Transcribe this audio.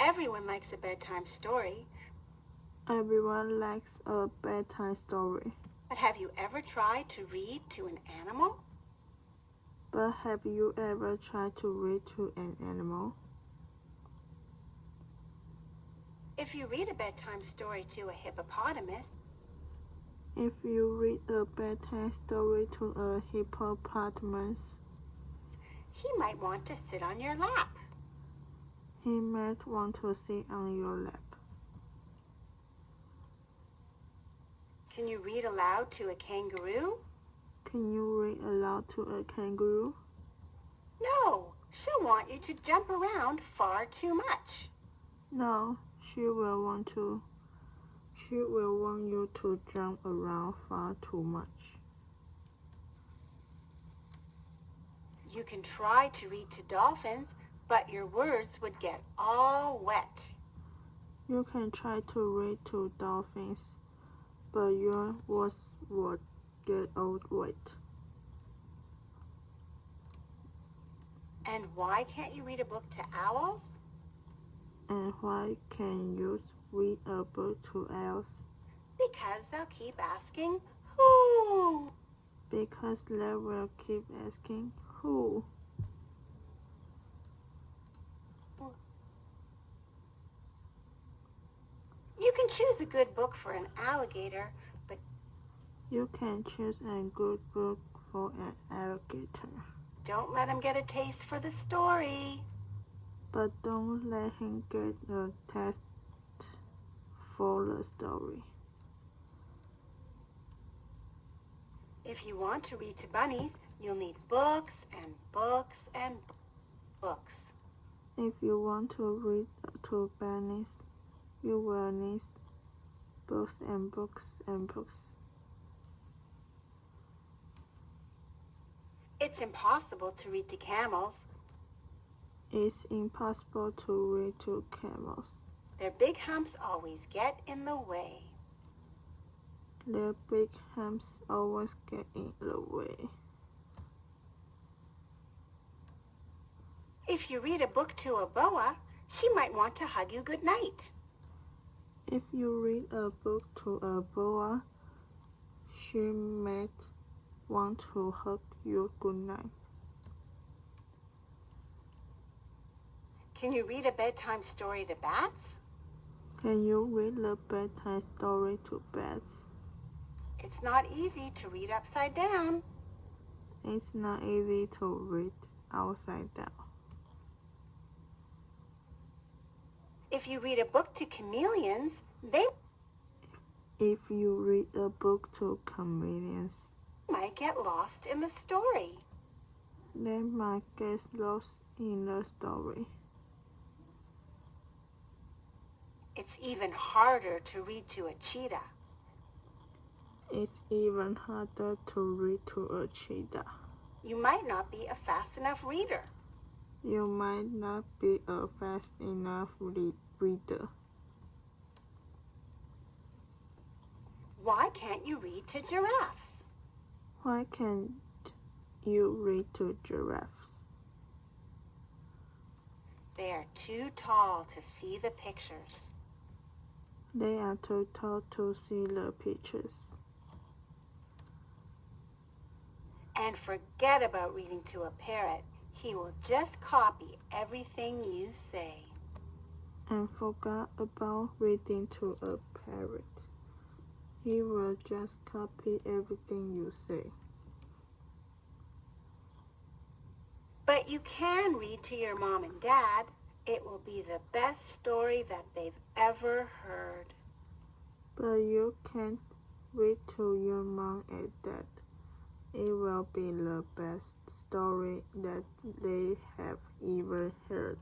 Everyone likes a bedtime story. Everyone likes a bedtime story. But have you ever tried to read to an animal? But have you ever tried to read to an animal? If you read a bedtime story to a hippopotamus, If you read a bedtime story to a hippopotamus, he might want to sit on your lap. he might want to sit on your lap. Can you read aloud to a kangaroo? Can you read aloud to a kangaroo? No, she'll want you to jump around far too much. No, she will want you to jump around far too much. You can try to read to dolphins, but your words would get all wet. You can try to read to dolphins, but your words would get all wet. And why can't you read a book to owls? And why can't you read a book to owls? Because they'll keep asking, who? Because they will keep asking, who? You can choose a good book for an alligator, but You can choose a good book for an alligator, don't let him get a taste for the story. but don't let him get a taste for the story. If you want to read to bunnies, you'll need books and books and books. If you want to read to bunnies, you will need books and books and books. It's impossible to read to camels. It's impossible to read to camels. Their big humps always get in the way. Their big humps always get in the way. If you read a book to a boa, she might want to hug you goodnight. If you read a book to a boa, she might want to hug you goodnight. Can you read a bedtime story to bats? Can you read a bedtime story to bats? It's not easy to read upside down. It's not easy to read upside down. If you read a book to chameleons, If you read a book to chameleons, might get lost in the story. they might get lost in the story. It's even harder to read to a cheetah. It's even harder to read to a cheetah. You might not be a fast enough reader. You might not be a fast enough reader. Why can't you read to giraffes? Why can't you read to giraffes? They are too tall to see the pictures. They are too tall to see the pictures. And forget about reading to a parrot. He will just copy everything you say. And forgot about reading to a parrot. He will just copy everything you say. But you can read to your mom and dad. It will be the best story that they've ever heard. But you can't read to your mom and dad. It will be the best story that they have ever heard.